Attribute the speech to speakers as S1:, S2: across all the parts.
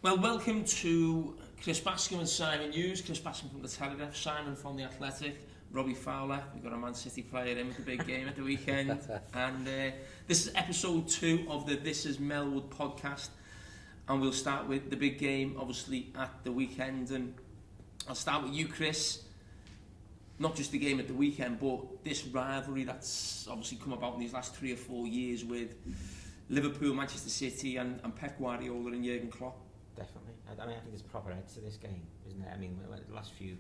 S1: Well, welcome to Chris Bascombe and Simon Hughes. Chris Bascombe from the Telegraph, Simon from the Athletic, Robbie Fowler. We've got a Man City player in with the big game at the weekend. And this is episode 2 of the This is Melwood podcast. And we'll start with the big game, obviously, at the weekend. And I'll start with you, Chris. Not just the game at the weekend, but this rivalry that's obviously come about in these last 3 or 4 years with Liverpool, Manchester City and Pep Guardiola and Jurgen Klopp.
S2: Definitely. I think there's proper edge to this game, isn't it? I mean, the last few,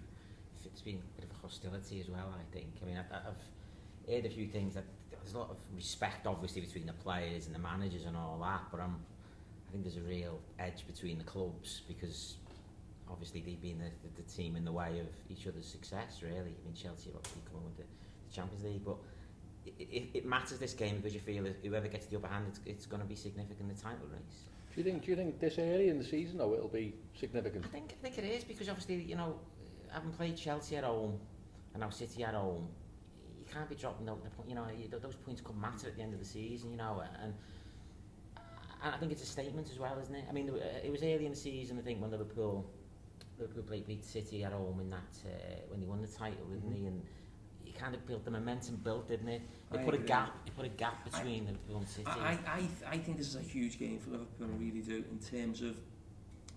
S2: it's been a bit of a hostility as well, I think. I mean, I've heard a few things that there's a lot of respect, obviously, between the players and the managers and all that, but I think there's a real edge between the clubs because obviously they've been the team in the way of each other's success, really. I mean, Chelsea have obviously come with the Champions League, but it matters this game because you feel that whoever gets the upper hand, it's going to be significant in the title race.
S3: Do you think this early in the season, though, it'll be significant?
S2: I think it is because obviously, having played Chelsea at home and now City at home, you can't be dropping those points could matter at the end of the season, and I think it's a statement as well, isn't it? I mean, it was early in the season, I think, when Liverpool beat City at home in that when they won the title, didn't they? And you kind of built the momentum, didn't it? It put a gap between Liverpool and City.
S1: I think this is a huge game for Liverpool, I really do, in terms of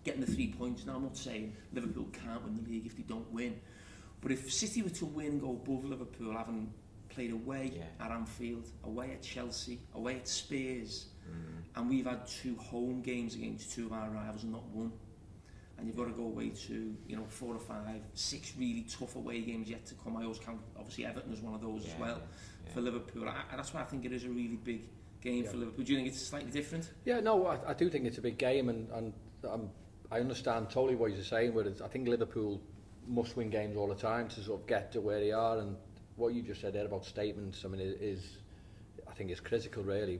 S1: getting the 3 points. Now, I'm not saying Liverpool can't win the league if they don't win, but if City were to win and go above Liverpool, having played away at Anfield, away at Chelsea, away at Spurs, and we've had 2 home games against 2 of our rivals and not one. And you've got to go away to 4 or 5, 6 really tough away games yet to come. I always count obviously Everton as one of those as well for Liverpool. And that's why I think it is a really big game for Liverpool. Do you think it's slightly different?
S3: Yeah, no, I do think it's a big game, and I understand totally what you're saying. But I think Liverpool must win games all the time to sort of get to where they are. And what you just said there about statements, I mean, I think is critical really.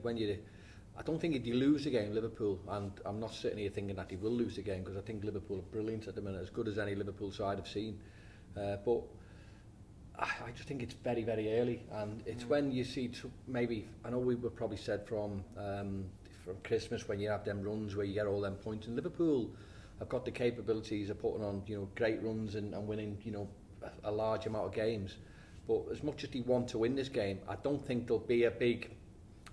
S3: I don't think if you lose the game, Liverpool, and I'm not sitting here thinking that they will lose the game because I think Liverpool are brilliant at the minute, as good as any Liverpool side I've seen. But I just think it's very, very early, and it's when you see maybe, I know we were probably said from Christmas when you have them runs where you get all them points, and Liverpool have got the capabilities of putting on great runs and winning a large amount of games. But as much as they want to win this game, I don't think there'll be a big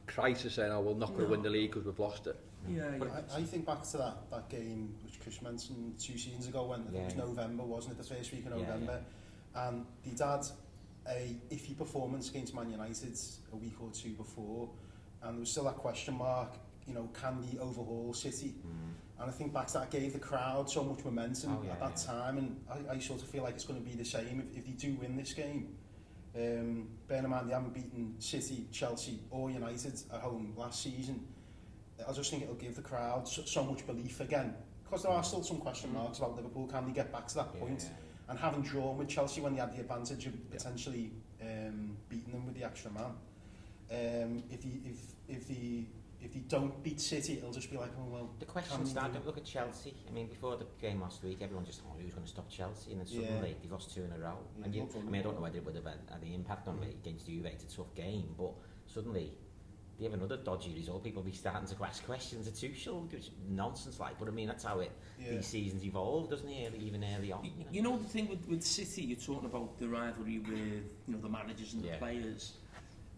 S3: crisis saying, we're not going to win the league because we've lost it.
S4: I think back to that game which Chris mentioned 2 seasons ago when it was November, wasn't it, the first week of November, and they'd had a iffy performance against Man United a week or 2 before, and there was still that question mark, can they overhaul City? And I think back to that gave the crowd so much momentum at that time, and I sort of feel like it's going to be the same if they do win this game. Bearing in mind they haven't beaten City, Chelsea or United at home last season, I just think it'll give the crowd so much belief again, because there are still some question marks about Liverpool. Can they get back to that point? And having drawn with Chelsea when they had the advantage of potentially beating them with the extra man, if they don't beat City, it'll just be like,
S2: the question started. Look at Chelsea. I mean, before the game last week, everyone just thought who's going to stop Chelsea, and then suddenly they've lost 2 in a row. And I don't know whether it would have had the impact on me against Juve. It's a tough game, but suddenly they have another dodgy result. People will be starting to ask questions of Tuchel, which is nonsense. But I mean, that's how these seasons evolve, doesn't it? Even early on.
S1: The thing with City, you're talking about the rivalry with the managers and the players.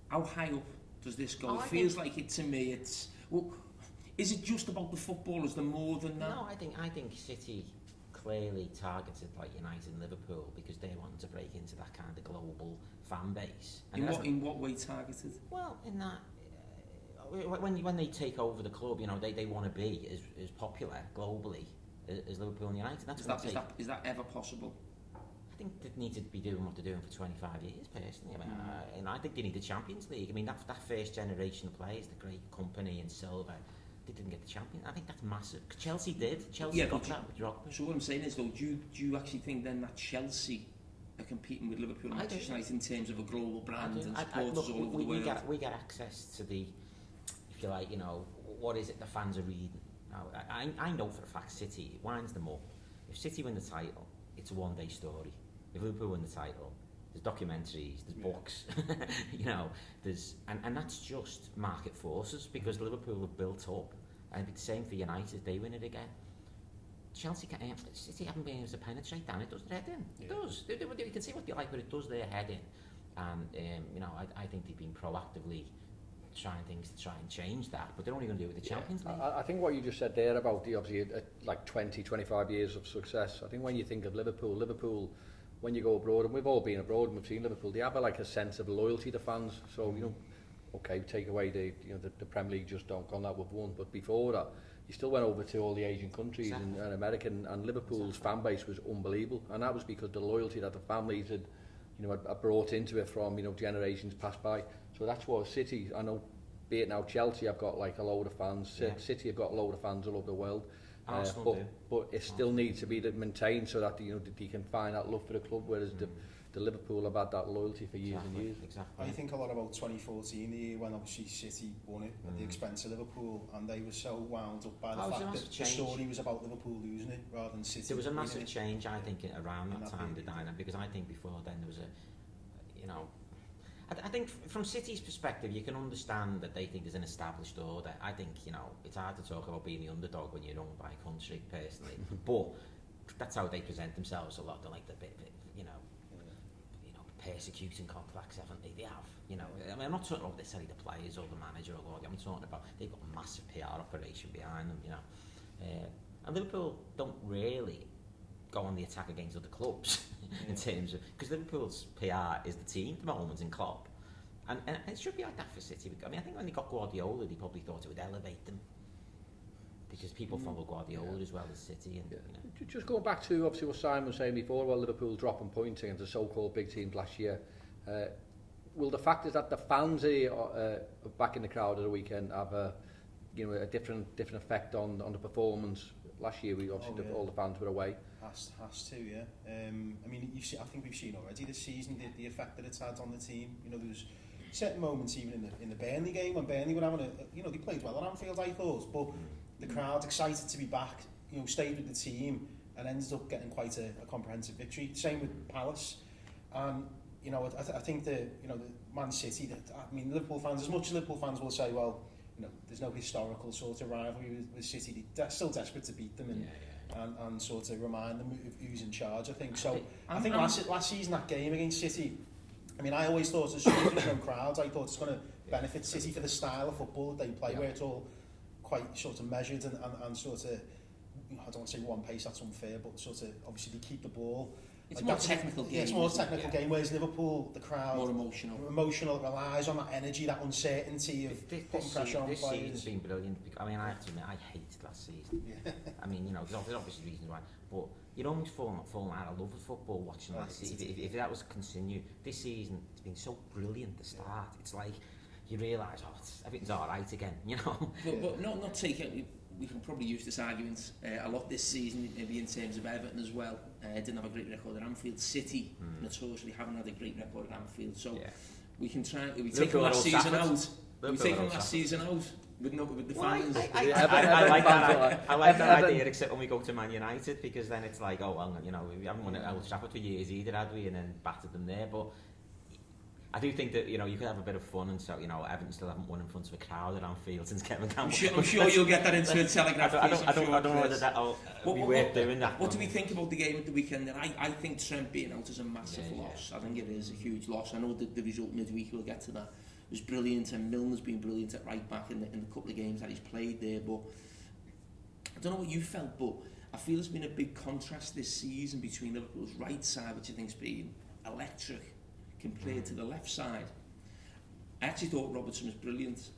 S1: How high up does this go? It feels like it to me. Is it just about the football? Is there more than that?
S2: No, I think City clearly targeted United and Liverpool because they wanted to break into that kind of global fan base. And
S1: in what way targeted?
S2: Well, in that when they take over the club, they want to be as popular globally as Liverpool and United.
S1: Is that ever possible?
S2: I think they need to be doing what they're doing for 25 years, personally. I mean, and I think they need the Champions League. I mean, that first generation of players, the great Company and Silva, they didn't get the Champions. I think that's massive. Chelsea did. Chelsea got that with Drogba.
S1: So what I'm saying is, though, do you actually think then that Chelsea are competing with Liverpool and Manchester United in terms of a global brand and supporters all over the world?
S2: We get access to the, if you like, what is it the fans are reading. Now, I know for a fact City, it winds them up. If City win the title, it's a one-day story. If Liverpool win the title, there's documentaries, there's books, and that's just market forces because Liverpool have built up, and it'd be the same for United if they win it again. City haven't been able to penetrate down. It does their head in. It does. You can see what they like, but it does their head in. And I think they've been proactively trying things to try and change that, but they're only going to do it with the Champions League.
S3: I think what you just said there about the obviously like 20, 25 years of success. I think when you think of Liverpool, when you go abroad, and we've all been abroad and we've seen Liverpool, they have a sense of loyalty to fans. So okay, take away the Premier League just don't on that we've won, but before that, you still went over to all the Asian countries and America, and Liverpool's fan base was unbelievable, and that was because the loyalty that the families had brought into it from generations passed by. So that's what City, I know, be it now Chelsea, I've got like a load of fans. City have got a load of fans all over the world. But it still needs to be maintained so that they can find that love for the club. Whereas the Liverpool have had that loyalty for years and years.
S4: I think a lot about 2014, the year when obviously City won it at the expense of Liverpool, and they were so wound up by the fact that the story was about Liverpool losing it rather than City.
S2: There was a massive change, I think, around that time, the dynamic, because I think before then there was I think from City's perspective, you can understand that they think there's an established order. I think, it's hard to talk about being the underdog when you're owned by a country, personally. But that's how they present themselves a lot. They're like the bit, persecuting complex, haven't they? They have, I mean, I'm not talking about necessarily the players or the manager or what. I'm talking about they've got a massive PR operation behind them, And Liverpool don't really go on the attack against other clubs in terms of, because Liverpool's PR is the team at the moment in Klopp, and it should be like that for City. I mean, I think when they got Guardiola, they probably thought it would elevate them because people follow Guardiola as well as City. And
S3: just going back to obviously what Simon was saying before about Liverpool dropping points against the so-called big teams last year, will the fact is that the fans back in the crowd at the weekend have a different effect on the performance? Last year, we obviously all the fans were away.
S4: Has to, yeah. I mean, I think we've seen already this season the effect that it's had on the team. There was certain moments even in the Burnley game when Burnley were having they played well at Anfield, I thought, but the crowd excited to be back. Stayed with the team and ended up getting quite a comprehensive victory. Same with Palace, and I think the Man City. Liverpool fans, as much as Liverpool fans will say, well, there's no historical sort of rivalry with City. They're still desperate to beat them and sort of remind them of who's in charge, I think. So I think last season, that game against City, I always thought as soon as there's no crowds, I thought it's going to benefit City for the style of football that they play, where it's all quite sort of measured and sort of, I don't want to say one pace, that's unfair, but sort of obviously they keep the ball.
S1: It's like more technical game.
S4: Yeah, it's more technical game, whereas Liverpool, the crowd...
S1: More emotional.
S4: It relies on that energy, that uncertainty of putting pressure on players.
S2: This season's been brilliant. I mean, I have to admit, I hated last season. I mean, there's obviously reasons why, but you'd almost fallen out of love with football watching last season. If that was continued, this season, it's been so brilliant to start. It's like, you realise, everything's all right again,
S1: But not taking... We can probably use this argument a lot this season, maybe in terms of Everton as well. Didn't have a great record at Anfield. City notoriously haven't had a great record at Anfield. So we can try. We take them last season out. We take them last season out with the fans.
S2: I like that. I like that idea, except when we go to Man United, because then it's like, oh well, we haven't won at Old Trafford for years either, had we? And then battered them there, but. I do think that you could have a bit of fun, and so Everton still haven't won in front of a crowd at Anfield since Kevin Campbell.
S1: I'm sure you'll get that into a Telegraph.
S2: I don't know whether that'll be worth doing that.
S1: What do we think about the game at the weekend? And I think Trent being out is a massive loss. I think it is a huge loss. I know that the result midweek, we'll get to that, was brilliant, and Milner's been brilliant at right back in the couple of games that he's played there. But I don't know what you felt, but I feel there's been a big contrast this season between Liverpool's right side, which I think's been electric, compared to the left side. I actually thought Robertson was brilliant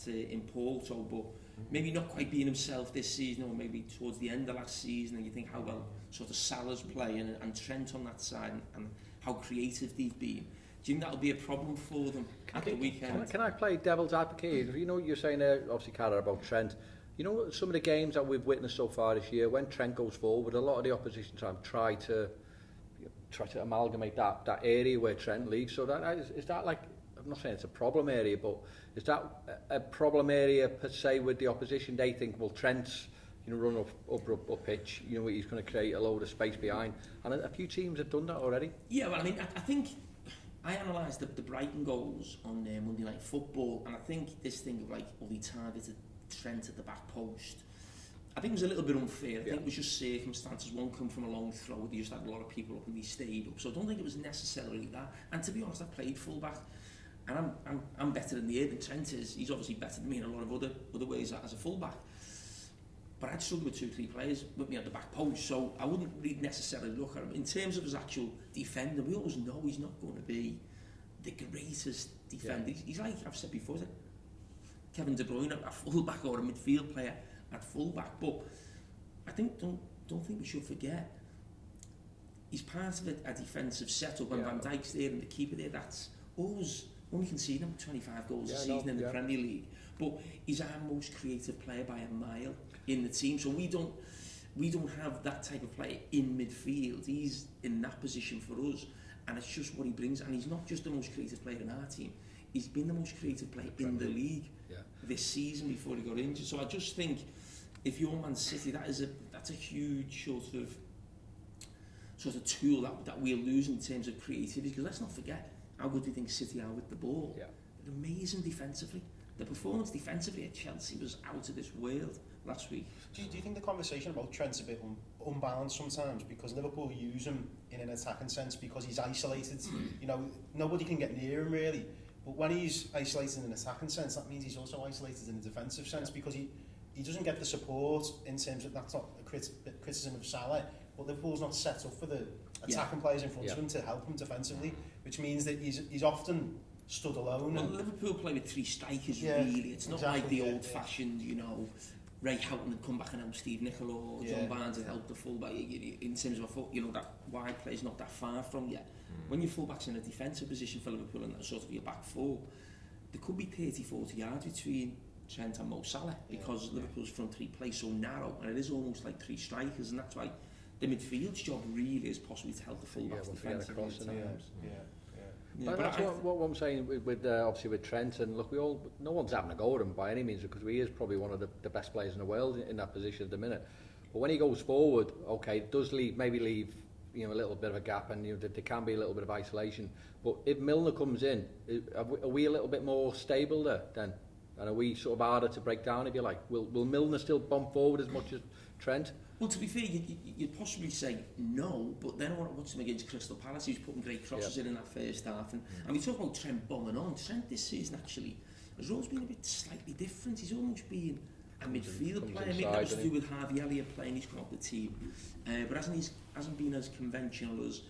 S1: in Porto, but maybe not quite being himself this season, or maybe towards the end of last season, and you think how well sort of Salah's playing and Trent on that side, and how creative they've been. Do you think that'll be a problem for them at the weekend?
S3: Can I play devil's advocate? You're saying there, obviously, Carragher, about Trent. Some of the games that we've witnessed so far this year, when Trent goes forward, a lot of the opposition team try to amalgamate that area where Trent leaves. So is that like, I'm not saying it's a problem area, but is that a problem area per se with the opposition? They think, well, Trent's run up pitch, he's going to create a load of space behind, and a few teams have done that already.
S1: Yeah, well, I think I analysed the Brighton goals on Monday Night Football, and I think this thing of like, he targeted Trent at the back post. I think it was a little bit unfair. I think it was just circumstances. One come from a long throw. They just had a lot of people up and they stayed up. So I don't think it was necessarily that. And to be honest, I played full-back. And I'm better than the than Trent is. He's obviously better than me in a lot of other ways as a full-back. But I'd struggle with 2-3 players with me at the back post. So I wouldn't really necessarily look at him. In terms of his actual defender, we always know he's not going to be the greatest defender. He's like, I've said before, like Kevin De Bruyne at full-back or a midfield player at full-back. But I think don't think we should forget he's part of a defensive setup when Van Dijk's there and the keeper there. That's always only conceding him 25 goals a season in the Premier League. But he's our most creative player by a mile in the team. So we don't have that type of player in midfield. He's in that position for us, and it's just what he brings. And he's not just the most creative player in our team. He's been the most creative player in the league this season before he got injured. So I just think if you're Man City, that's a huge sort of tool that we're losing in terms of creativity. Because let's not forget how good we think City are with the ball. They're amazing defensively. The performance defensively at Chelsea was out of this world last week.
S4: Do you think the conversation about Trent's a bit unbalanced sometimes, because Liverpool use him in an attacking sense because he's isolated? You know, nobody can get near him really. But when he's isolated in an attacking sense, that means he's also isolated in a defensive sense, because he doesn't get the support in terms of, that's not a criticism of Salah, but Liverpool's not set up for the attacking players in front of him to help him defensively, which means that he's often stood alone.
S1: Well, Liverpool play with 3 strikers really. It's not like the old-fashioned, you know, Ray Houghton had come back and help Steve Nicola, or John Barnes had helped the fullback. In terms of a foot, you know, that wide play is not that far from you. When your fullback's in a defensive position for Liverpool and sort of your back four, there could be 30-40 yards between Trent and Mo Salah, because Liverpool's front 3 play so narrow, and it is almost like 3 strikers, and that's why the midfield's job really is possibly to help the fullbacks defensively at times.
S3: But that's what I'm saying with obviously with Trent, and look, no one's having a go at him by any means, because he is probably one of the best players in the world in that position at the minute. But when he goes forward, okay, it does maybe leave a little bit of a gap, and there can be a little bit of isolation. But if Milner comes in, are we a little bit more stable there then? And are we sort of harder to break down, if you like? Will Milner still bomb forward as much as Trent?
S1: Well, to be fair, you'd possibly say no, but then I want to watch him against Crystal Palace. He was putting great crosses in that first half. And we talk about Trent bombing on. Trent this season actually has always been a bit slightly different. He's almost been a midfield player. Maybe that was to do with Harvey Elliott playing. He's come off the team. But hasn't been as conventional as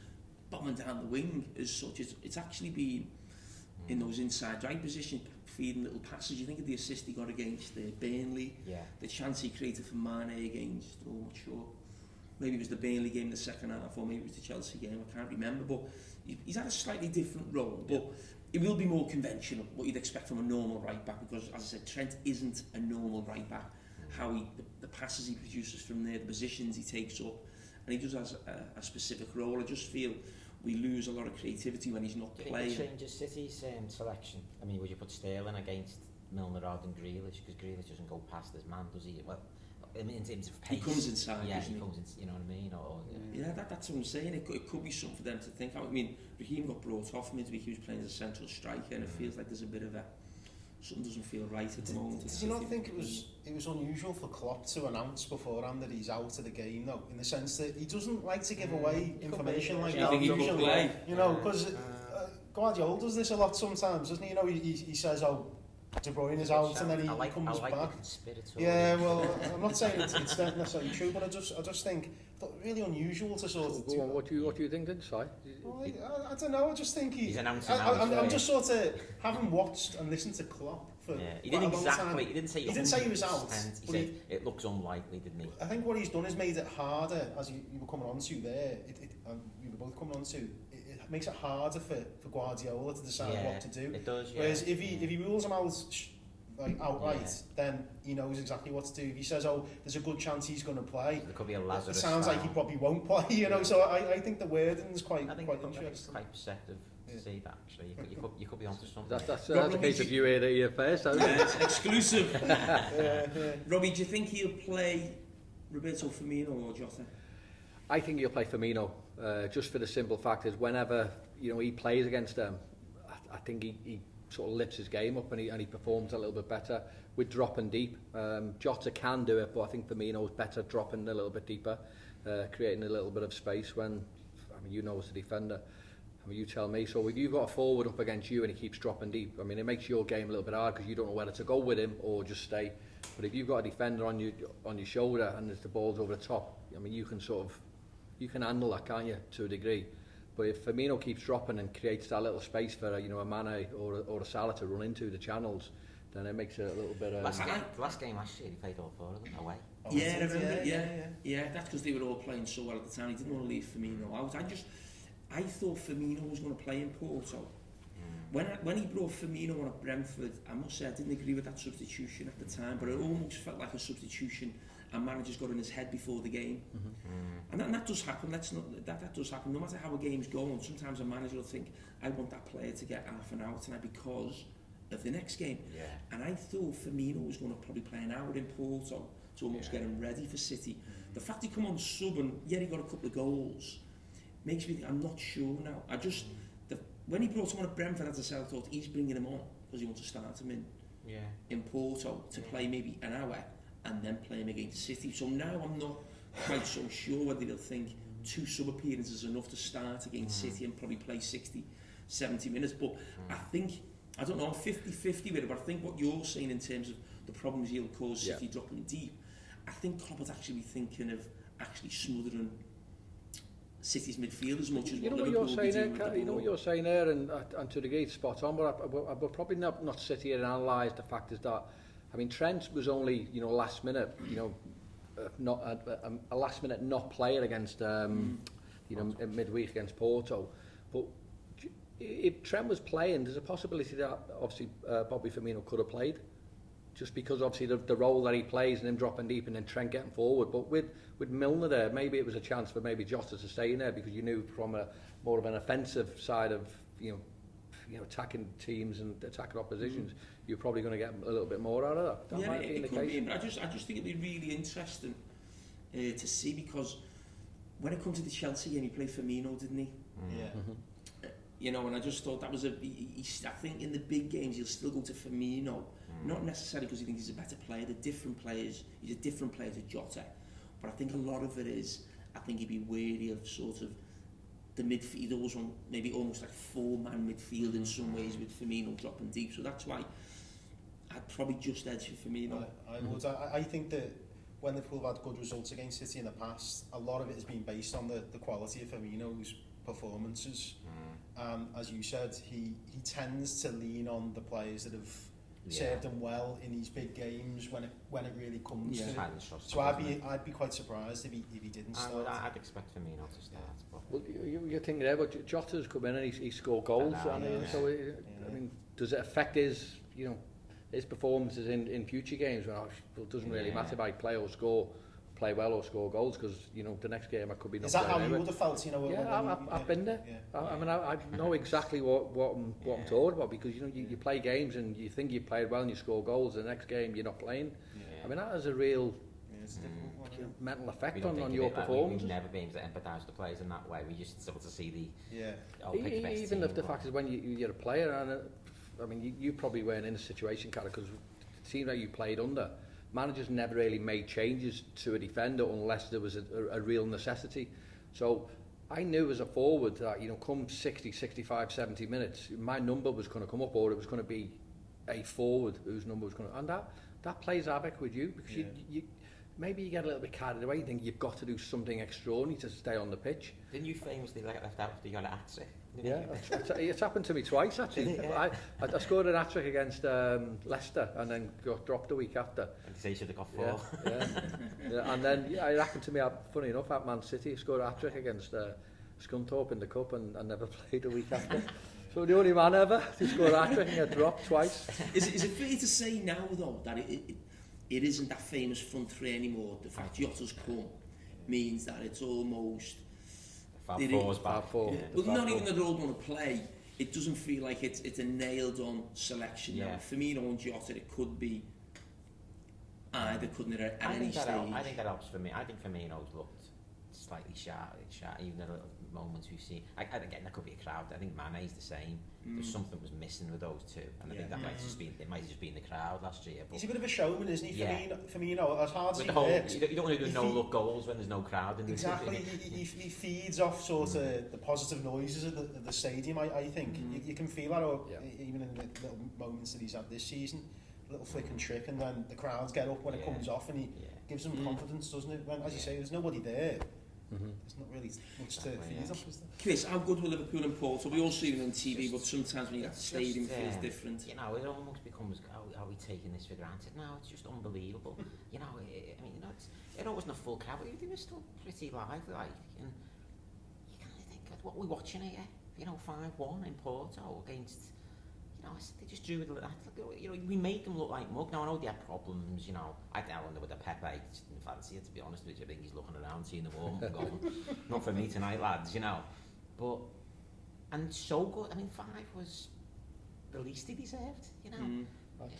S1: bombing down the wing as such. It's actually been in those inside right positions, feeding little passes. You think of the assist he got against Burnley, the chance he created for Mane against, I'm not sure, maybe it was the Burnley game in the second half, or maybe it was the Chelsea game, I can't remember, but he's had a slightly different role, but it will be more conventional, what you'd expect from a normal right back, because as I said, Trent isn't a normal right back. How the passes he produces from there, the positions he takes up, and he just has a specific role. I just feel we lose a lot of creativity when he's not playing.
S2: Do you change City's selection? I mean, would you put Sterling against Milner rather than Grealish? Because Grealish doesn't go past his man, does he? Well, I mean, in terms of pace.
S1: He comes inside, doesn't he?
S2: Comes in, you know what I mean?
S1: That's what I'm saying. It could be something for them to think about. I mean, Raheem got brought off midweek. He was playing as a central striker, and it feels like there's a bit of something doesn't feel right at the moment.
S4: Did you not think it was unusual for Klopp to announce beforehand that he's out of the game, though, in the sense that he doesn't like to give away information like that usually, you know, because Guardiola does this a lot sometimes, doesn't he? You know, he says, oh, De Bruyne is out, and then he comes back. Yeah, well, I'm not saying it's not necessarily true, but I just think really unusual to sort of.
S3: What do you think then, Si?
S4: Well, I don't know. I just think
S2: he's announcing.
S4: I'm just sort of having watched and listened to Klopp for
S2: he didn't exactly. He didn't say
S4: he was out.
S2: He said it looks unlikely, didn't he?
S4: I think what he's done is made it harder, as you were coming on to there. You were both coming on to. It makes it harder for Guardiola to decide what to do.
S2: It does. Yeah.
S4: Whereas if he rules him out outright, then he knows exactly what to do. If he says, "Oh, there's a good chance he's going to play,"
S2: there could be a Lazarus.
S4: It sounds like he probably won't play. You know, so I think the wording is quite interesting.
S2: It's quite perceptive to see that actually. You could be onto something.
S3: That's a case of you heard it here first.
S1: It's exclusive. Robbie, do you think he'll play Roberto Firmino or Jota?
S3: I think he'll play Firmino, just for the simple fact is whenever he plays against them, I think he sort of lifts his game up and he performs a little bit better with dropping deep. Jota can do it, but I think Firmino's better dropping a little bit deeper, creating a little bit of space when, I mean, you know as a defender, I mean, you tell me. So if you've got a forward up against you and he keeps dropping deep, I mean, it makes your game a little bit hard because you don't know whether to go with him or just stay. But if you've got a defender on your shoulder and the ball's over the top, I mean, you can handle that, can't you, to a degree. But if Firmino keeps dropping and creates that little space for a Mane or a Salah to run into the channels, then it makes it a little bit.
S2: Last game last year, he played all four of them away.
S1: Yeah, I remember. Yeah. That's because they were all playing so well at the time. He didn't want to leave Firmino out. I thought Firmino was going to play in Porto. When he brought Firmino on at Brentford, I must say I didn't agree with that substitution at the time, but it almost felt like a substitution and managers got in his head before the game. And that does happen. That does happen. No matter how a game's going, sometimes a manager will think, I want that player to get half an hour tonight because of the next game. Yeah. And I thought Firmino was going to probably play an hour in Porto to almost get him ready for City. The fact he come on sub and he got a couple of goals makes me think, I'm not sure now. When he brought him on at Brentford, as I said, I thought he's bringing him on because he wants to start him in Porto to play maybe an hour and then play him against City. So now I'm not quite so sure whether they'll think 2 sub appearances is enough to start against City and probably play 60, 70 minutes. But I don't know, I'm 50-50 with it, but I think what you're saying in terms of the problems he'll cause City dropping deep, I think Klopp would actually be thinking of actually smothering City's midfield as much as
S3: you know what you're saying there. You know what you're saying there, and to a degree it's spot on. But I would probably not sit here and analyse the fact is that, I mean, Trent was only last minute, not a last minute not player against midweek against Porto. But if Trent was playing, there's a possibility that obviously Bobby Firmino could have played, just because obviously the role that he plays and him dropping deep and then Trent getting forward. But with Milner there, maybe it was a chance for maybe Jota to stay in there because you knew from a more of an offensive side of attacking teams and attacking oppositions, you're probably going to get a little bit more out of that. That might be the case.
S1: But I just think it'd be really interesting to see, because when it comes to the Chelsea game, he played Firmino, didn't he? Yeah. And I just thought that was I think in the big games he'll still go to Firmino, not necessarily because he thinks he's a better player. They're different players. He's a different player to Jota, but I think a lot of it is, I think he'd be wary of sort of the midfield. He was on maybe almost like 4-man midfield in some ways with Firmino dropping deep. So that's why I'd probably just edge for Firmino.
S4: I would. I think that when Liverpool have had good results against City in the past, a lot of it has been based on the quality of Firmino's performances. And as you said, he tends to lean on the players that have served him well in these big games when it really comes to it. So I'd be quite surprised if he didn't start.
S2: I'd expect Firmino to start.
S3: Well, you're thinking there, but Jota's come in and he scored goals. I mean, does it affect his performances in future games? Well, it doesn't really matter if I play well or score goals, because the next game I could be not.
S4: Is that how you would have felt?
S3: I've been there. Yeah. I mean, I know exactly what I'm talking about, because you play games and you think you played well and you score goals. The next game you're not playing. I mean, that has a real mental effect on your performance.
S2: We've never been able to empathise with the players in that way. We just sort of see
S3: even if the fact is when you're a player, and I mean you probably weren't in a situation, Carragher, because it seemed like you played under. Managers never really made changes to a defender unless there was a real necessity. So I knew as a forward that come 60, 65, 70 minutes, my number was going to come up, or it was going to be a forward whose number was going to, and that plays havoc with you, because you maybe you get a little bit carried away. You think you've got to do something extraordinary to stay on the pitch.
S2: Didn't you famously left out after you got a hat-trick?
S3: Yeah, it's happened to me twice actually. I scored an hat-trick against Leicester and then got dropped a week after.
S2: And you say you should have got 4.
S3: Yeah. And then it happened to me, funny enough, at Man City. I scored a hat-trick against Scunthorpe in the Cup and never played a week after. So the only man ever to score a hat-trick and get dropped twice.
S1: Is it fair to say now though that it isn't that famous front three anymore? The fact Jota's come means that it's almost
S2: Fab Four's back.
S1: Well, not even that they're all going to play. It doesn't feel like it's a nailed-on selection now. Firmino and Jota, it could be either, couldn't it, at any stage?
S2: I think that helps for me. I think Firmino's looked slightly shy, even at moments we've seen. Again, that could be a crowd. I think Mane's the same. There's something was missing with those two, and I think that might have just been the crowd last year. But
S4: he's a bit of a showman, isn't he? For me, as hard as he
S2: works, you don't want to do no-look goals when there's no crowd.
S4: Exactly, he feeds off sort of the positive noises of the stadium. I think you can feel that even in the little moments that he's had this season, a little flick and trick, and then the crowds get up when it comes off, and he gives them confidence, doesn't it? When, as you say, there's nobody there. There's not really much to feed off, is there?
S1: Chris, how good were Liverpool and Porto? We all see them on TV, but sometimes when you get to the stadium, it feels different.
S2: You know, it almost becomes, are we taking this for granted? No, it's just unbelievable. You know, it wasn't a full crowd, but they were still pretty lively, like, and you kind of think, what are we watching here? You know, 5-1 in Porto against, you know, they just drew with that. You know, we made them look like mug. Now, I know they had problems, you know. I wonder with the Pepe, didn't fancy it, to be honest with you. I think he's looking around, seeing the warm-up going, not for me tonight, lads, you know. But, and so good. I mean, 5 was the least he deserved, you know.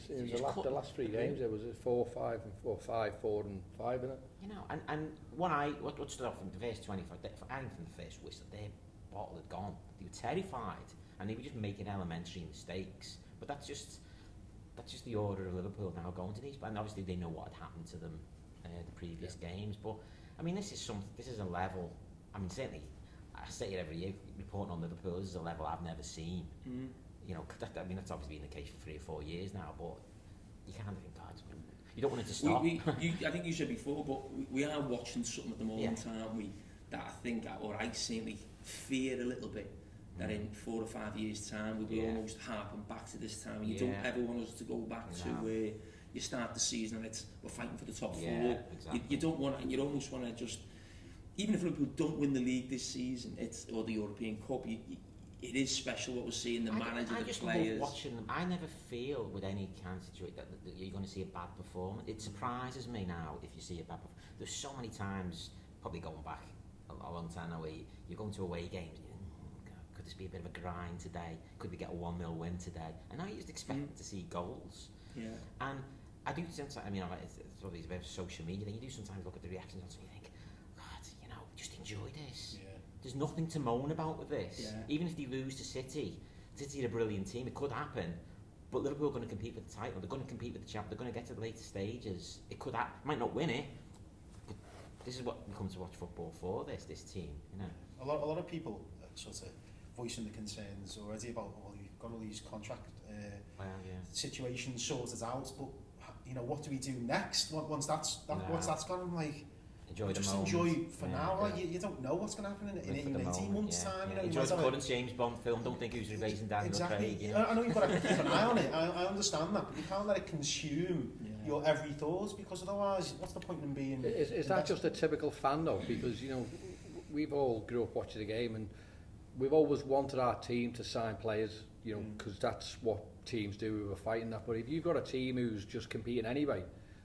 S3: The last 3 games, there was 4-5 and 4-5, 4 and 5 in it.
S2: You know, and what stood off from the first 25, I think from the first whistle, their bottle had gone. They were terrified, and they were just making elementary mistakes. But that's just the order of Liverpool now going to these. And obviously they know what had happened to them the previous games. But I mean, this is a level. I mean, certainly, I say it every year. Reporting on Liverpool, this is a level I've never seen. You know, I mean, that's obviously been the case for 3 or 4 years now. But you kind of think, God, you don't want it to stop.
S1: I think you said before, but we are watching something at the moment, aren't we? That I think, or I certainly fear a little bit. That in 4 or 5 years' time we'll be almost harping back to this time. You don't ever want us to go back to where you start the season and we're fighting for the top 4. Exactly. You don't want, and you almost want to just, even if Liverpool don't win the league this season, or the European Cup, it is special what we're seeing, the manager, the players.
S2: Love watching them. I never feel with any kind of situation that you're going to see a bad performance. It surprises me now if you see a bad performance. There's so many times, probably going back a long time now, where you're going to away games. Could this be a bit of a grind today? Could we get a 1-0 win today? And I used to expect to see goals. Yeah. And I do sense, I mean, it's probably a bit of social media thing. You do sometimes look at the reactions and you think, God, you know, just enjoy this. Yeah. There's nothing to moan about with this. Yeah. Even if they lose to City are a brilliant team. It could happen. But Liverpool are going to compete for the title. They're going to compete with the champ. They're going to get to the later stages. It could happen. Might not win it. But this is what we come to watch football for. This team, you know.
S4: A lot of people sort of voicing the concerns already about, well, you've got all these contract situations sorted out, but you know, what do we do next once that's gone? I'm like, enjoy for now. Like, you don't know what's going to happen in 18 months' time. You know,
S2: enjoy the current James Bond film. Don't think who's replacing Daniel Craig. You know?
S4: I know you've got to keep an eye on it. I understand that, but you can't let it consume your every thought, because otherwise, what's the point in being?
S3: Is that just a typical fan though? Because you know, we've all grew up watching the game and we've always wanted our team to sign players, you know, because that's what teams do. We were fighting that. But if you've got a team who's just competing anyway,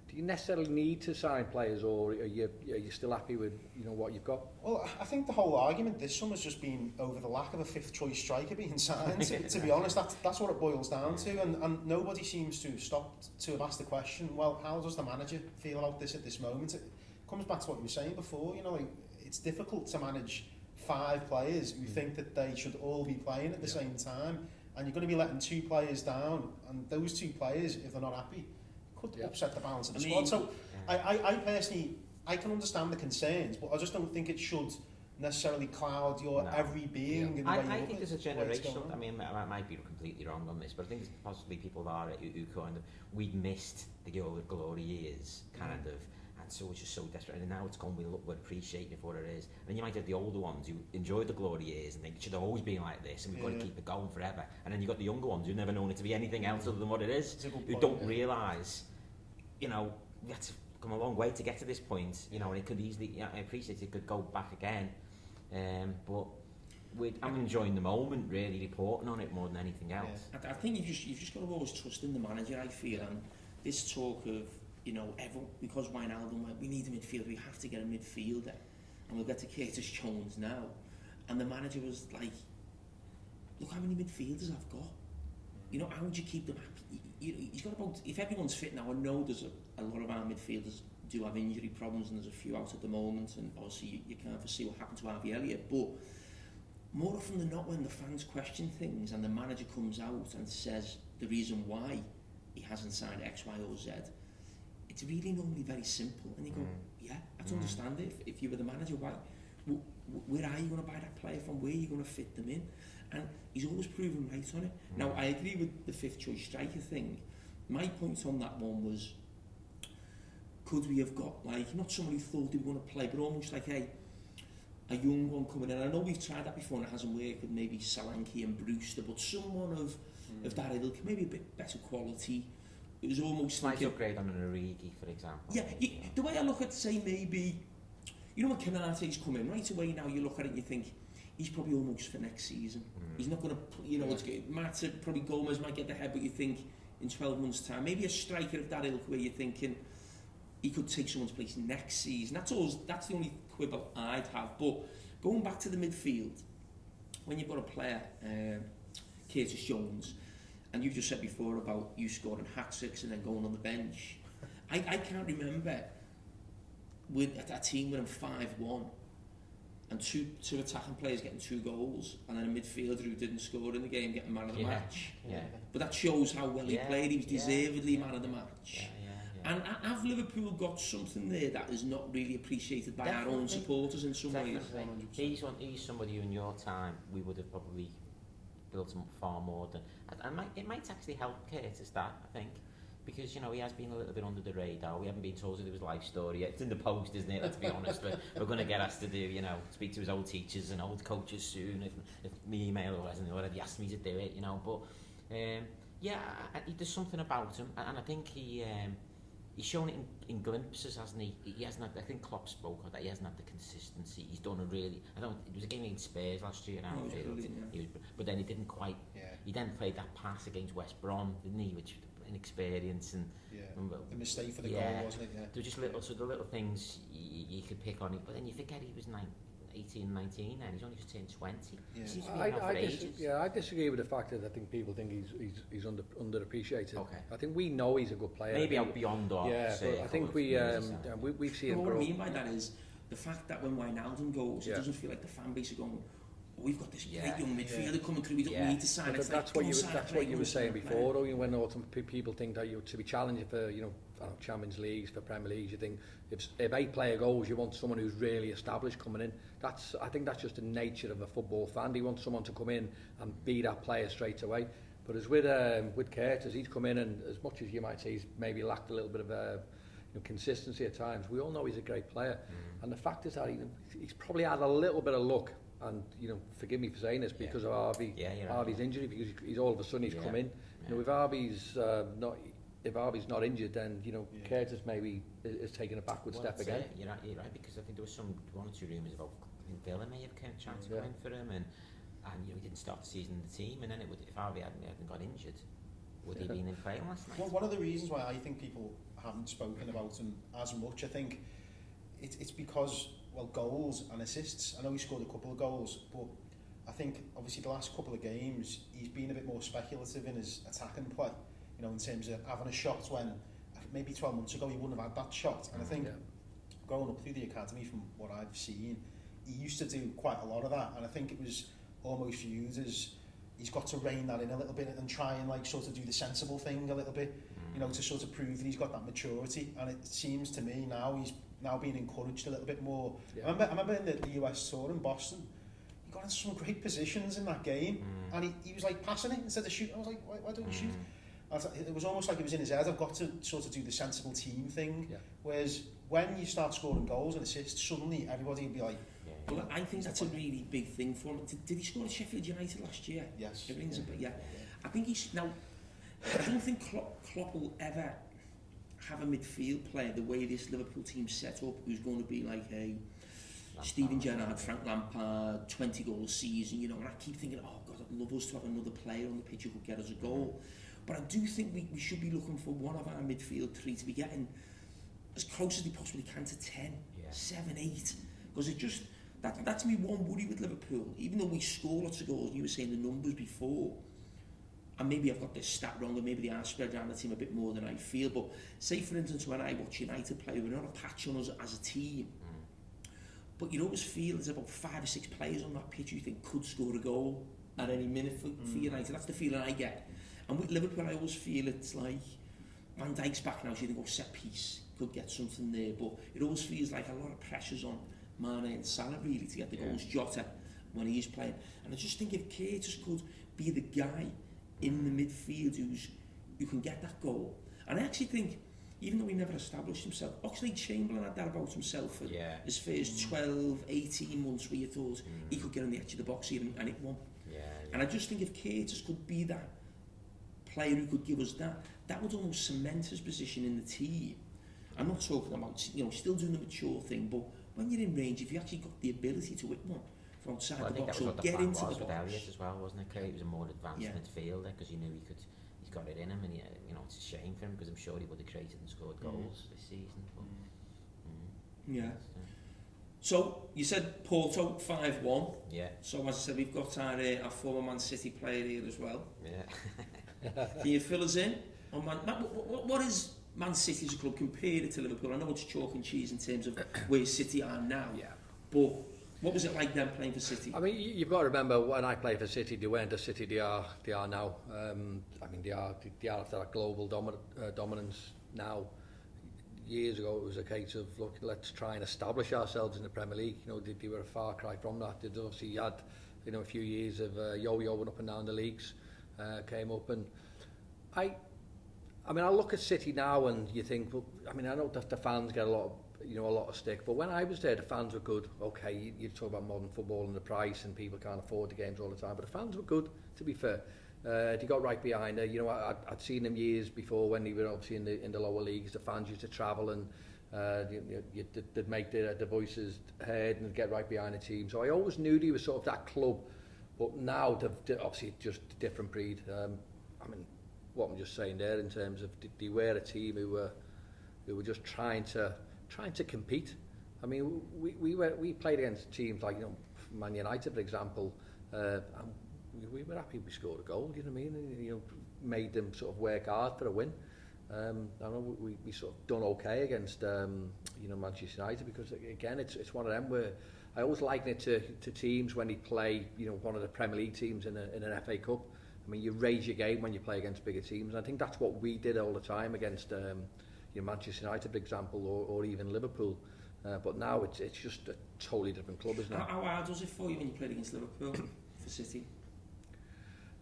S3: do you necessarily need to sign players, or are you still happy with, you know, what you've got?
S4: Well, I think the whole argument this summer's just been over the lack of a 5th choice striker being signed. To be honest, that's what it boils down to, and nobody seems to have stopped to have asked the question, well, how does the manager feel about this at this moment? It comes back to what you were saying before. You know, like, it's difficult to manage 5 players who think that they should all be playing at the same time, and you're going to be letting 2 players down, and those 2 players, if they're not happy, could upset the balance of the squad. So I personally, I can understand the concerns, but I just don't think it should necessarily cloud your every being. In the way
S2: I think there's a generational, I mean, I might be completely wrong on this, but I think there's possibly people who kind of, we'd missed the glory years, kind of, and so it's just so desperate, and now it's gone, we're appreciating it for what it is. And you might have the older ones who enjoyed the glory years and think it should have always been like this, and we've got to keep it going forever. And then you've got the younger ones who've never known it to be anything else other than what it is, who don't realise, you know, we had to come a long way to get to this point, you know, and it could easily, I appreciate it could go back again, but I'm enjoying the moment, really, reporting on it more than anything else.
S1: I think you've just got to always trust in the manager, I feel, and this talk of, you know, everyone, because Wijnaldum went, we need a midfielder, we have to get a midfielder, and we'll get to Curtis Jones now, and the manager was like, look how many midfielders I've got, you know, how would you keep them happy? He's got about, if everyone's fit now, I know there's a lot of our midfielders do have injury problems, and there's a few out at the moment, and obviously you can't foresee what happened to Harvey Elliott, but more often than not, when the fans question things and the manager comes out and says the reason why he hasn't signed X, Y or Z, it's really normally very simple, and you go, yeah, I can understand it. If you were the manager, why? Where are you going to buy that player from? Where are you going to fit them in? And he's always proven right on it. Now, I agree with the fifth choice striker thing. My point on that one was, could we have got, like, not someone who thought they were going to play, but almost like a young one coming in? I know we've tried that before and it hasn't worked with maybe Solanke and Brewster, but someone of that ilk, maybe a bit better quality. It was almost
S2: slight
S1: like
S2: upgrade on an Origi, for example.
S1: Yeah, the way I look at, say, maybe, you know, when Canate's come in, right away now you look at it and you think, he's probably almost for next season. He's not going to, you know, it's Mata, probably Gomez might get the head, but you think in 12 months' time, maybe a striker of that ilk where you're thinking he could take someone's place next season. That's the only quibble I'd have. But going back to the midfield, when you've got a player, Curtis Jones, and you've just said before about you scoring hat-tricks and then going on the bench, I can't remember with a team winning 5-1 and two attacking players getting 2 goals, and then a midfielder who didn't score in the game getting man of the match.
S2: Yeah.
S1: But that shows how well he played. He was deservedly man of the match. And have Liverpool got something there that is not really appreciated by our own supporters in some ways?
S2: He's somebody who in your time we would have probably built him up far more than, and it might actually help Curtis, that, I think, because, you know, he has been a little bit under the radar. We haven't been told of his life story yet. It's in the post, isn't it? Let's be honest. We're going to get asked to do, you know, speak to his old teachers and old coaches soon, if me email or whatever, he asked me to do it, you know. But there's something about him, and I think he's shown it in glimpses, hasn't he? He hasn't had, I think Klopp spoke of that, he hasn't had the consistency. He's done a really, it was a game against Spurs last year now, but then he didn't quite, he then played that pass against West Brom, didn't he, which inexperience and
S4: the mistake for the goal, wasn't it?
S2: There were just little things you could pick on it, but then you forget he was 18, 19 and he's only just turned 20. Seems to be
S3: I disagree with the fact that I think people think he's underappreciated.
S2: Okay.
S3: I think we know he's a good player.
S2: Maybe out beyond our
S3: but I think we've seen him
S1: what
S3: grow.
S1: I mean by that is the fact that when Wijnaldum goes, it doesn't feel like the fan base are going, we've got this great young midfielder coming through, we don't need to sign.
S3: But that's what you were saying before, though, when people think that you to be challenging for, you know, Champions Leagues, for Premier Leagues, you think if 8 player goals, you want someone who's really established coming in. I think that's just the nature of a football fan. You want someone to come in and be that player straight away. But as with Curtis, he's come in, and as much as you might say he's maybe lacked a little bit of consistency at times, we all know he's a great player. And the fact is that he's probably had a little bit of luck. And, you know, forgive me for saying this, because of Harvey's injury, because he's all of a sudden he's come in. You know, if Harvey's not injured, then, you know, Curtis maybe is taking a backward step again.
S2: You're right, because I think there was one or two rumours about, I think Villa may have tried to come in for him, and you know, he didn't start the season in the team, and then if Harvey hadn't got injured, would he been in play last night?
S4: Well, one of the reasons why I think people haven't spoken about him as much, I think it's because, well, goals and assists. I know he scored a couple of goals, but I think obviously the last couple of games he's been a bit more speculative in his attacking play, you know, in terms of having a shot when maybe 12 months ago he wouldn't have had that shot. And I think growing up through the academy, from what I've seen, he used to do quite a lot of that, and I think it was almost viewed as he's got to rein that in a little bit and try and like sort of do the sensible thing a little bit, you know, to sort of prove that he's got that maturity. And it seems to me now he's being encouraged a little bit more. I remember in the US tour in Boston, he got into some great positions in that game, and he was like passing it instead of shooting. I was like, why don't you shoot? It was almost like it was in his head, I've got to sort of do the sensible team thing. Whereas when you start scoring goals and assists, suddenly everybody will be like,
S1: well, I think that's a really big thing for him. Did he score at Sheffield United last year?
S4: Yes.
S1: It rings a bit, I think he's now. I don't think Klopp will ever have a midfield player the way this Liverpool team's set up, who's going to be like a Steven Gerrard, Frank Lampard, 20 goals a season, you know. And I keep thinking, oh God, I'd love us to have another player on the pitch who could get us a goal. But I do think we should be looking for one of our midfield three to be getting as close as they possibly can to 10, 7, 8. Because it just, that's me one worry with Liverpool. Even though we score lots of goals, and you were saying the numbers before, and maybe I've got this stat wrong, and maybe they are spread around the team a bit more than I feel, but say for instance when I watch United play, we're not a patch on us as a team, but you always feel there's about 5 or 6 players on that pitch you think could score a goal at any minute for United. That's the feeling I get. And with Liverpool, I always feel it's like Van Dijk's back now, so you think, oh, set piece, could get something there, but it always feels like a lot of pressure's on Mane and Salah really to get the goals. Jota when he's playing, and I just think if Curtis could be the guy in the midfield who can get that goal, and I actually think even though he never established himself, Oxlade-Chamberlain had that about himself for his first 12, 18 months where you thought he could get on the edge of the box even, and it won't. And I just think if Curtis could be that player who could give us that would almost cement his position in the team. I'm not talking about, still doing the mature thing, but when you're in range, if you actually got the ability to hit one from outside the box or get into the box.
S2: With Elliott as well, wasn't it? He was a more advanced midfielder because you knew he's got it in him, and it's a shame for him because I'm sure he would have created and scored goals this season. But,
S1: So you said Porto 5-1.
S2: Yeah.
S1: So as I said, we've got our former Man City player here as well.
S2: Yeah.
S1: Can you fill us in on what is Man City as a club compared to Liverpool? I know it's chalk and cheese in terms of where City are now.
S3: Yeah.
S1: But what was it like then playing for City?
S3: I mean, you've got to remember when I played for City, they weren't the City they are now. I mean, they are after that global dominance now. Years ago, it was a case of, look, let's try and establish ourselves in the Premier League. They were a far cry from that. They obviously had, a few years of yo-yoing up and down the leagues, came up, and I mean, I look at City now and you think, well, I mean, I know that the fans get a lot of stick, but when I was there, the fans were good. Okay, you talk about modern football and the price, and people can't afford the games all the time, but the fans were good, to be fair. They got right behind her. I'd seen them years before when they were obviously in the lower leagues. The fans used to travel and they'd make their voices heard and get right behind the team. So I always knew they were sort of that club, but now they're obviously just a different breed. I mean, what I'm just saying there in terms of they were a team who were just trying to compete. I mean, we played against teams like Man United, for example, and we were happy we scored a goal. You know what I mean? And, made them sort of work hard for a win. I know we sort of done okay against Manchester United because again it's one of them where I always liken it to teams when they play one of the Premier League teams in an FA Cup. I mean, you raise your game when you play against bigger teams, and I think that's what we did all the time against Manchester United, for example, or even Liverpool. But now it's just a totally different club, isn't it?
S1: How hard was it for you when you played against Liverpool for City?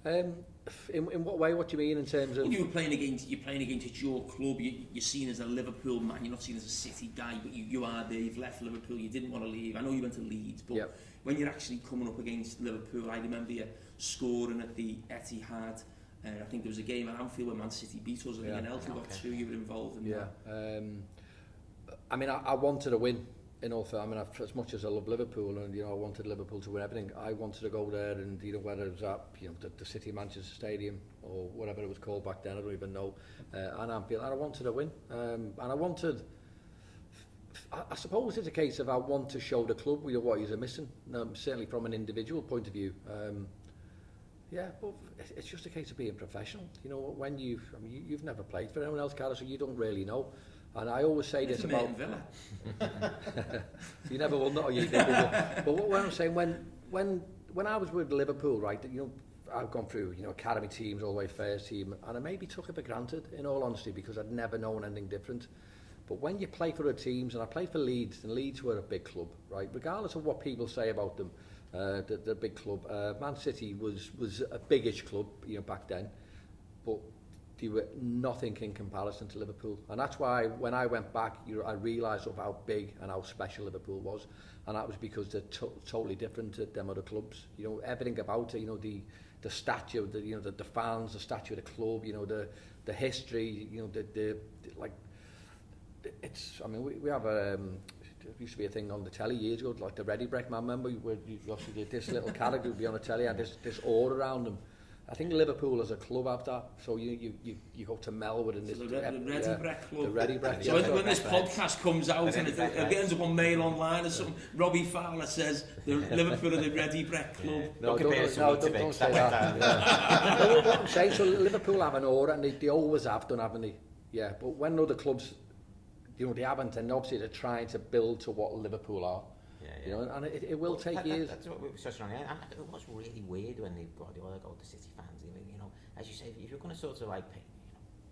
S3: In what way? What do you mean in terms of?
S1: Well, you're playing against it's your club. You're seen as a Liverpool man. You're not seen as a City guy, but you are there. You've left Liverpool. You didn't want to leave. I know you went to Leeds, but when you're actually coming up against Liverpool, I remember you scoring at the Etihad. I think there was a game at Anfield where Man City beat us, and then else we got 2. You were involved in that.
S3: I mean, I wanted to win. In all fair, I mean, as much as I love Liverpool and I wanted Liverpool to win everything, I wanted to go there and whether it was at the City Manchester Stadium or whatever it was called back then, I don't even know, and Anfield, and I wanted to win, and I wanted. I suppose it's a case of I want to show the club what he's missing, certainly from an individual point of view. But it's just a case of being professional. When you've never played for anyone else, Carragher, so you don't really know. And I always say this about
S1: Villa.
S3: You never won that, or you did. But what I'm saying, when I was with Liverpool, right, I've gone through academy teams all the way first team, and I maybe took it for granted, in all honesty, because I'd never known anything different. But when you play for other teams, and I played for Leeds, and Leeds were a big club, right, regardless of what people say about them, they're a big club. Man City was a biggish club, back then, but they were nothing in comparison to Liverpool, and that's why when I went back, I realised of how big and how special Liverpool was, and that was because they're totally different to them other clubs. Everything about it, the statue, the fans, the statue of the club, the history, the like. It's. I mean, we have a. There used to be a thing on the telly years ago, like the Ready Break Man. Remember, where you obviously did this little character would be on the telly, and this aura around them. I think Liverpool as a club have that. So you go to Melwood and
S1: so the Ready Brek Club.
S3: The Ready Brek.
S1: So when this podcast comes out and it ends up on Mail Online or something, Robbie Fowler says the Liverpool are the Ready Brek Club.
S3: No, don't say that. No, what I'm saying, so Liverpool have an aura and they always have done, haven't they? Yeah, but when other clubs, you know, they haven't, and obviously they're trying to build to what Liverpool are. You know, and it will take years.
S2: That's what we were touching on. And it was really weird when they brought the other go to City fans. You know, as you say, if you're going to sort of like,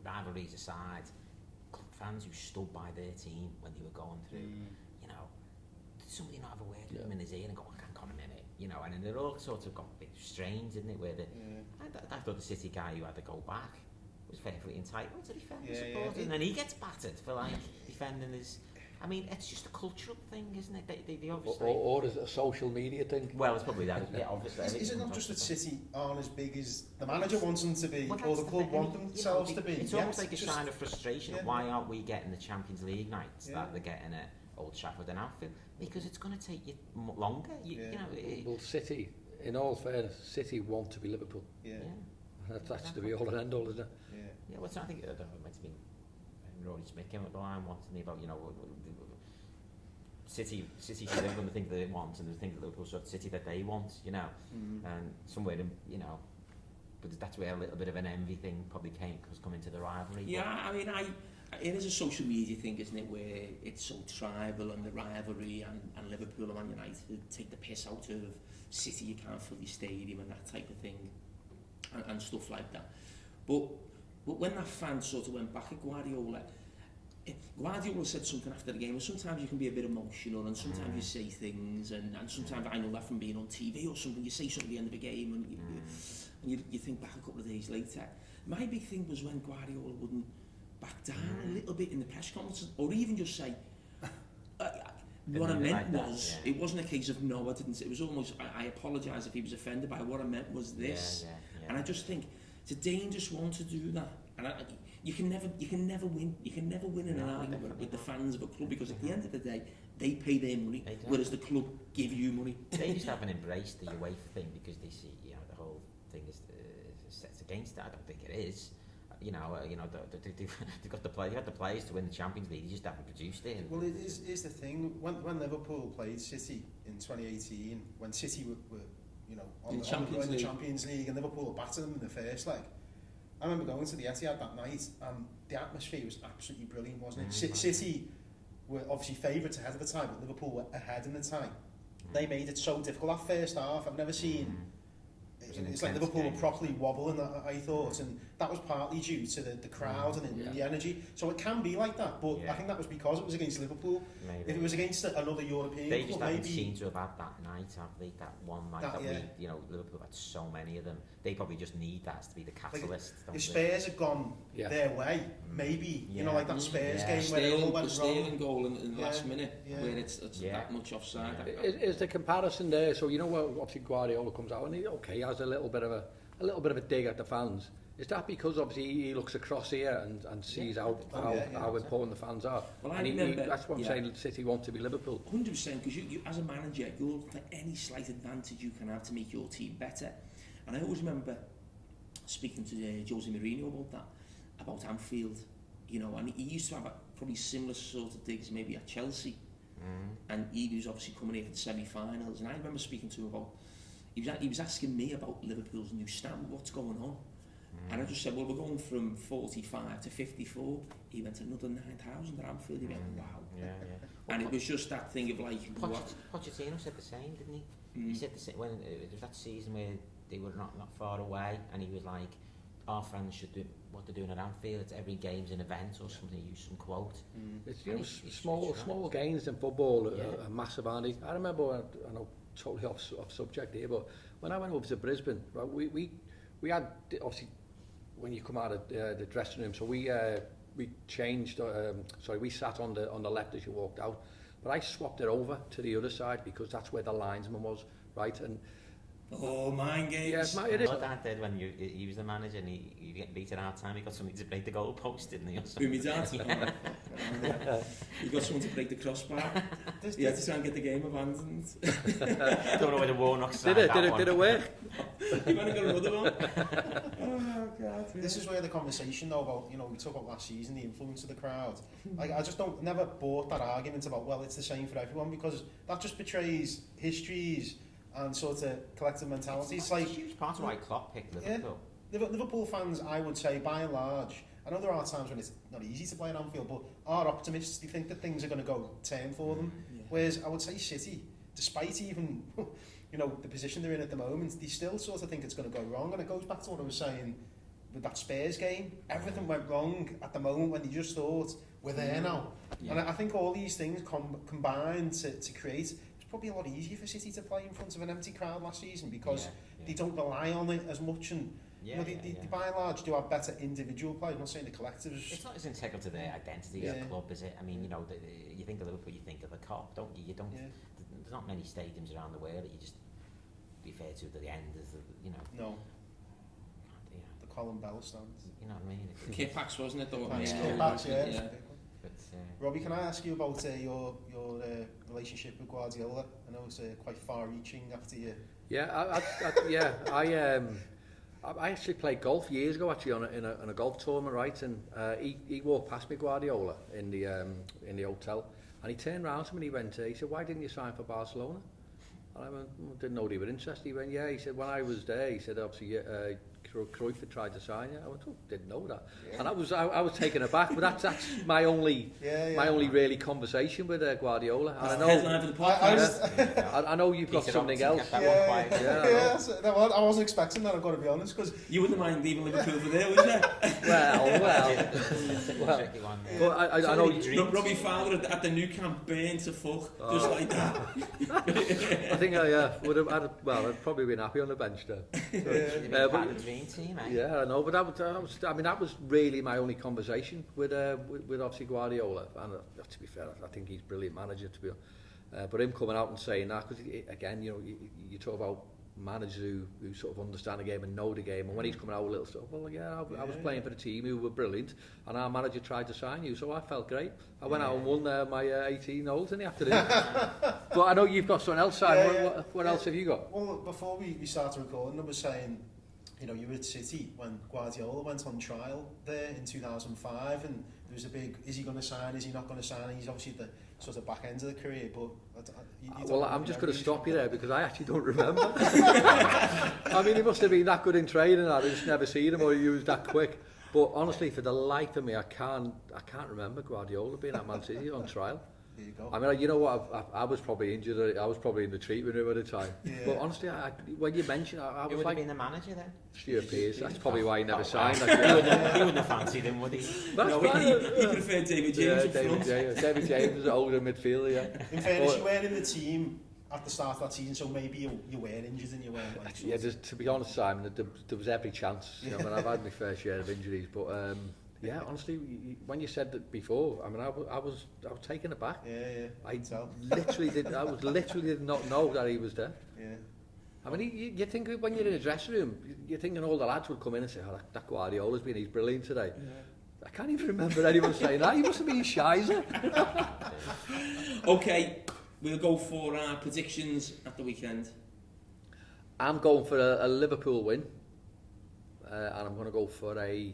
S2: rivalries aside, club fans who stood by their team when they were going through, you know, did somebody not have a word with them in his ear and go, I can't come a minute, you know, and then it all sort of got a bit strange, didn't it? Where I thought the City guy who had to go back was fairly entitled to defend the supporters, and then he gets battered for like defending his. I mean, it's just a cultural thing, isn't it? They obviously...
S3: Or is it a social media thing?
S2: Well, it's probably that. Yeah, obviously.
S4: Is it not just that City aren't as big as the manager wants them to be, or the club want themselves to be?
S2: It's almost like a sign of frustration. Why aren't we getting the Champions League nights that they're getting at Old Trafford and Anfield? Because it's going to take you longer. You know.
S3: Well, City, in all fairness, City want to be Liverpool. That's the be all and end all, isn't it?
S2: Yeah, well, I think it might have been Rory Smith came up the line once, and about, you know, City should have the thing that they want, and the thing that Liverpool sort of City that they want, you know, and somewhere in, you know, but that's where a little bit of an envy thing probably come into the rivalry.
S1: Yeah, I mean, it is a social media thing, isn't it, where it's so tribal and the rivalry, and Liverpool and Man United take the piss out of City, you can't fill your stadium and that type of thing, and stuff like that. But when that fan sort of went back at Guardiola said something after the game, and sometimes you can be a bit emotional, and sometimes you say things, and sometimes I know that from being on TV or something, you say something at the end of the game, and you think back a couple of days later. My big thing was when Guardiola wouldn't back down a little bit in the press conference, or even just say, what I meant was, it wasn't a case of no, I didn't. It was almost, I apologise if he was offended by what I meant was this. And I just think, it's a dangerous one to do that, and you can never win. You can never win in an argument with the fans of a club, because at the end of the day, they pay their money, whereas the club give you money.
S2: They just haven't embraced the UEFA thing because they see, you know, the whole thing is set against that. I don't think it is. You know, they've got the players to win the Champions League. They just haven't produced it.
S4: Well, it is the thing when Liverpool played City in 2018, when City were you know, on the Champions League, and Liverpool were battering them in the first leg. I remember going to the Etihad that night, and the atmosphere was absolutely brilliant, wasn't it? City were obviously favourites ahead of the time, but Liverpool were ahead in the time. They made it so difficult that first half. I've never seen... It's like Liverpool were properly wobbling, I thought, and that was partly due to the crowd and the energy. So it can be like that, but I think that was because it was against Liverpool.
S2: Maybe.
S4: If it was against another European
S2: they
S4: club,
S2: just haven't
S4: maybe...
S2: seem to have had that night, have they? That one night that we, you know, Liverpool had so many of them. They probably just need that to be the catalyst.
S4: Like, if Spurs had gone their way, maybe, you know, like that Spurs game where it all went wrong.
S1: The Sterling goal in the last minute, where it's that much offside.
S3: Is the comparison there? So you know, obviously Guardiola comes out and he has a little bit of a dig at the fans. Is that because obviously he looks across here and sees how important the fans are?
S1: Well, I remember,
S3: that's what I'm saying. City want to be Liverpool.
S1: 100%, because you as a manager, you'll look for any slight advantage you can have to make your team better. And I always remember speaking to Jose Mourinho about that, about Anfield, you know, and he used to have probably similar sort of digs maybe at Chelsea, and he was obviously coming here for the semi-finals, and I remember speaking to him about, he was asking me about Liverpool's new stand, what's going on, and I just said, well, we're going from 45 to 54. He went another 9,000 at Anfield. He went, wow. And it was just that thing of like,
S2: Pochettino said the same, didn't he? He said the same when it was that season where they were not far away, and he was like, our fans should do what they're doing at Anfield. It's every game's an event or something. Use some quote.
S3: It's, you know, small gains in football are massive, aren't they? I remember, I know, totally off subject here, but when I went over to Brisbane, right, we had obviously when you come out of the dressing room, so we changed. We sat on the left as you walked out, but I swapped it over to the other side because that's where the linesman was, right? And
S1: Oh, mind games.
S3: Yeah, it
S2: I
S3: is.
S2: thought that did when he was the manager and he get beat at half time. He got something to break the goal post, didn't he? Or something?
S1: Who, me dad? He got someone to break the crossbar. He had to try and get the game abandoned.
S2: Don't know where the Warnock's
S3: Did it work?
S1: He might have got another one. Oh, God. Yeah.
S4: This is where the conversation though about, you know, we talk about last season, the influence of the crowd. Like, I just never bought that argument about, well, it's the same for everyone, because that just betrays histories and sort of collective mentalities.
S2: It's like a huge part of why Klopp picked Liverpool.
S4: Yeah, Liverpool fans, I would say, by and large, I know there are times when it's not easy to play at Anfield, but are optimists. They think that things are going to turn for them.
S1: Yeah.
S4: Whereas I would say City, despite even you know the position they're in at the moment, they still sort of think it's going to go wrong. And it goes back to what I was saying with that Spurs game. Everything went wrong at the moment when they just thought, we're there now. Yeah. And I think all these things combined to create, it's probably a lot easier for City to play in front of an empty crowd last season because they don't rely on it as much, and you know, they by and large do have better individual play. I'm not saying the collectives.
S2: It's not as integral to their identity as a club, is it? I mean, you know, you think of Liverpool, you think of the Kop, don't you? You don't. There's not many stadiums around the world that you just refer to the end as the, you know.
S4: No. The Colin Bell stands.
S2: You know what I mean?
S1: Kit-Packs, wasn't it?
S4: Kit-Packs, yeah.
S2: But,
S4: Robbie, can I ask you about your relationship with Guardiola? I know it's quite far-reaching after you.
S3: Yeah, I actually played golf years ago, actually in a golf tournament, right? And he walked past me, Guardiola, in the hotel, and he turned round to me and he went, he said, "Why didn't you sign for Barcelona?" And I went, well, didn't know they were interested. He went, "Yeah." He said, "When I was there," he said, "obviously Cruyff had tried to sign you." I went, "Oh, didn't know that." Yeah. And I was taken aback, but that's my only really conversation with Guardiola. And I know you've got something else.
S4: I wasn't expecting that, I've got to be honest, because
S1: you wouldn't mind leaving Liverpool for there, would you?
S3: Well, I know
S1: Robbie Fowler at the new camp burned to fuck, just like that.
S3: I think I'd probably been happy on the bench there.
S2: Team, eh?
S3: Yeah, I know, but that was really my only conversation with obviously Guardiola. And to be fair, I think he's a brilliant manager, to be honest. But him coming out and saying that, because again, you know, you talk about managers who sort of understand the game and know the game, and when he's coming out with little stuff, well, I was playing for a team who were brilliant, and our manager tried to sign you, so I felt great. I went out and won my 18 holes in the afternoon. But I know you've got something else, Simon. What else have you got?
S4: Well, before we started recording, I was saying, you know, you were at City when Guardiola went on trial there in 2005, and there was a big, is he going to sign, is he not going to sign? He's obviously at the sort of back end of the career, but
S3: well, I'm just going to stop you there because I actually don't remember. I mean, he must have been that good in training, I just never seen him, or he was that quick. But honestly, for the life of me, I can't remember Guardiola being at Man City on trial.
S4: There you go.
S3: I mean, you know what? I was probably injured. I was probably in the treatment room at the time. Yeah. But honestly, when you mentioned, I was
S2: like,
S3: like,
S2: been the manager then.
S3: Stuart Pearce. That's probably why he never signed.
S2: He wouldn't have fancied him, would he?
S1: He preferred David James up front.
S3: David James was an older midfielder. Yeah.
S4: In fairness, you weren't in the team at the start of that season, so maybe you were injured and you weren't. Like,
S3: yeah, to be honest, Simon, there was every chance. You know, I mean, I've had my fair share of injuries, but. Yeah, honestly, when you said that before, I mean, I was taken aback.
S4: Yeah.
S3: I literally did not know that he was there.
S4: Yeah.
S3: I mean, you think when you're in a dressing room, you're thinking all the lads would come in and say, "Oh, that Guardiola's been, he's brilliant today." Yeah. I can't even remember anyone saying that. He must have been Shizer.
S1: Okay, we'll go for our predictions at the weekend.
S3: I'm going for a Liverpool win, and I'm going to go for a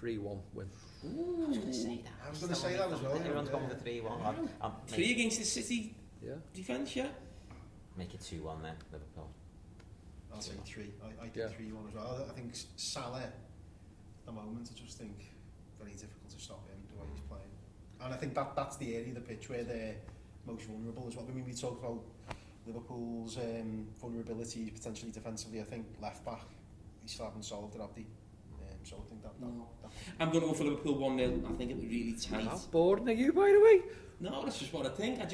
S3: 3-1 win.
S2: Ooh, I was going to say that.
S4: I was going to say that as well.
S2: Everyone's going with 3-1.
S1: 3 against the City defence, yeah?
S2: Make it 2-1 then, Liverpool.
S4: I'll say 3. I think 3-1 as well. I think Salah, at the moment, I just think very difficult to stop him, the way he's playing. And I think that's the area of the pitch where they're most vulnerable as well. I mean, we talk about Liverpool's vulnerability, potentially defensively. I think left-back, they still haven't solved it, have they? So I think that
S1: I'm going to go for Liverpool 1-0. I think it'll be really tight.
S3: How bored are you, by the way?
S1: No, that's just what I think. I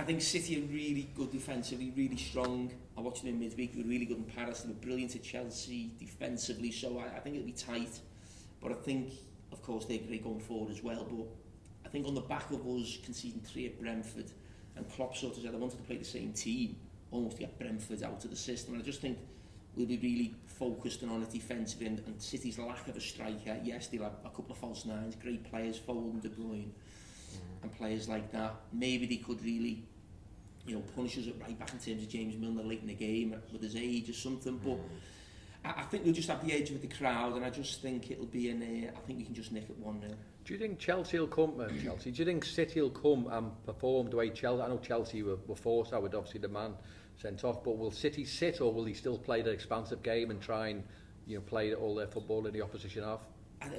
S1: think City are really good defensively, really strong. I watched them in midweek. They were really good in Paris. They were brilliant at Chelsea defensively. So I think it'll be tight. But I think, of course, they're great going forward as well. But I think on the back of us conceding 3 at Brentford, and Klopp sort of said, I wanted to play the same team. almost to get Brentford out of the system. And I just think we'll be really focused on a defensive end, and City's lack of a striker. Yes, they'll have a couple of false nines, great players, Foden, De Bruyne, and players like that. Maybe they could really, you know, punish us at right back in terms of James Milner late in the game with his age or something. But I think we'll just have the edge of the crowd, and I just think it'll be I think we can just nick it 1-0.
S3: Do you think Chelsea will come, Chelsea? Do you think City will come and perform the way Chelsea? I know Chelsea were forced out with obviously the man sent off, but will City sit, or will they still play the expansive game and try and, you know, play all their football in the opposition half?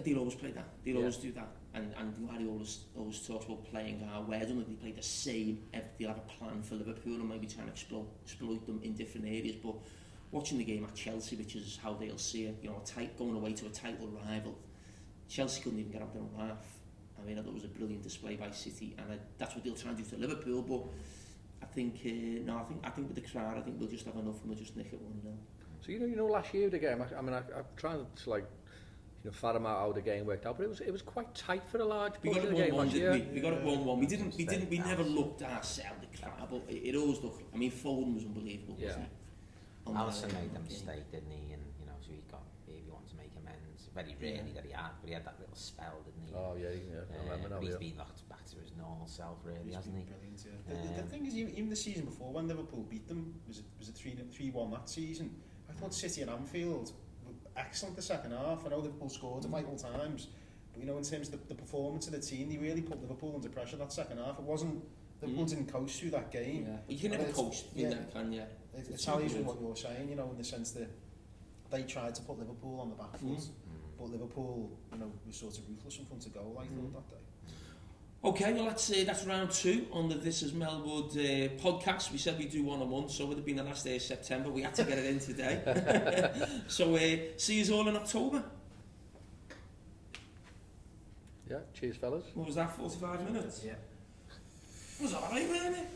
S1: They'll always play that. They'll always do that. And Larry always talks about playing our way. I don't think they play the same. They'll have a plan for Liverpool and maybe try and exploit them in different areas. But watching the game at Chelsea, which is how they'll see it, you know, going away to a title rival, Chelsea couldn't even get up their own half. I mean, I thought it was a brilliant display by City, and that's what they'll try and do to Liverpool. But I think I think with the crowd, I think we'll just have enough and we'll just nick it 1-0.
S3: So you know, last year the game. I mean, I'm trying to like, you know, fathom out how the game worked out, but it was quite tight for a large part of the game last year.
S1: We got it 1-1. We never looked ourselves the crowd, but it always looked. I mean, Foden was unbelievable. Wasn't he?
S2: Alisson made a mistake, didn't he? And you know, so he wanted to make amends. Very rarely that he had, but he had that little spell, didn't he?
S3: Oh yeah. I remember now.
S2: He's been knocked back to his normal self, really, hasn't he?
S4: Brilliant, yeah. The thing is, even the season before, when Liverpool beat them, was it 3-1 that season? I thought City and Anfield were excellent the second half. I know Liverpool scored at vital times, but you know, in terms of the performance of the team, they really put Liverpool under pressure that second half. It wasn't Liverpool didn't coast through that game.
S1: Yeah. You can never coast, can you?
S4: It's tallies with what you're saying, you know, in the sense that they tried to put Liverpool on the back foot, but Liverpool, you know, was sort of ruthless in front of goal, I thought, that day.
S1: Okay, well that's round 2 on the This Is Melwood podcast. We said we'd do one a month, so it would have been the last day of September. We had to get it in today. So see you all in October.
S3: Yeah, cheers fellas.
S1: What was that, 45 minutes?
S4: Yeah.
S1: Was that right, wasn't it?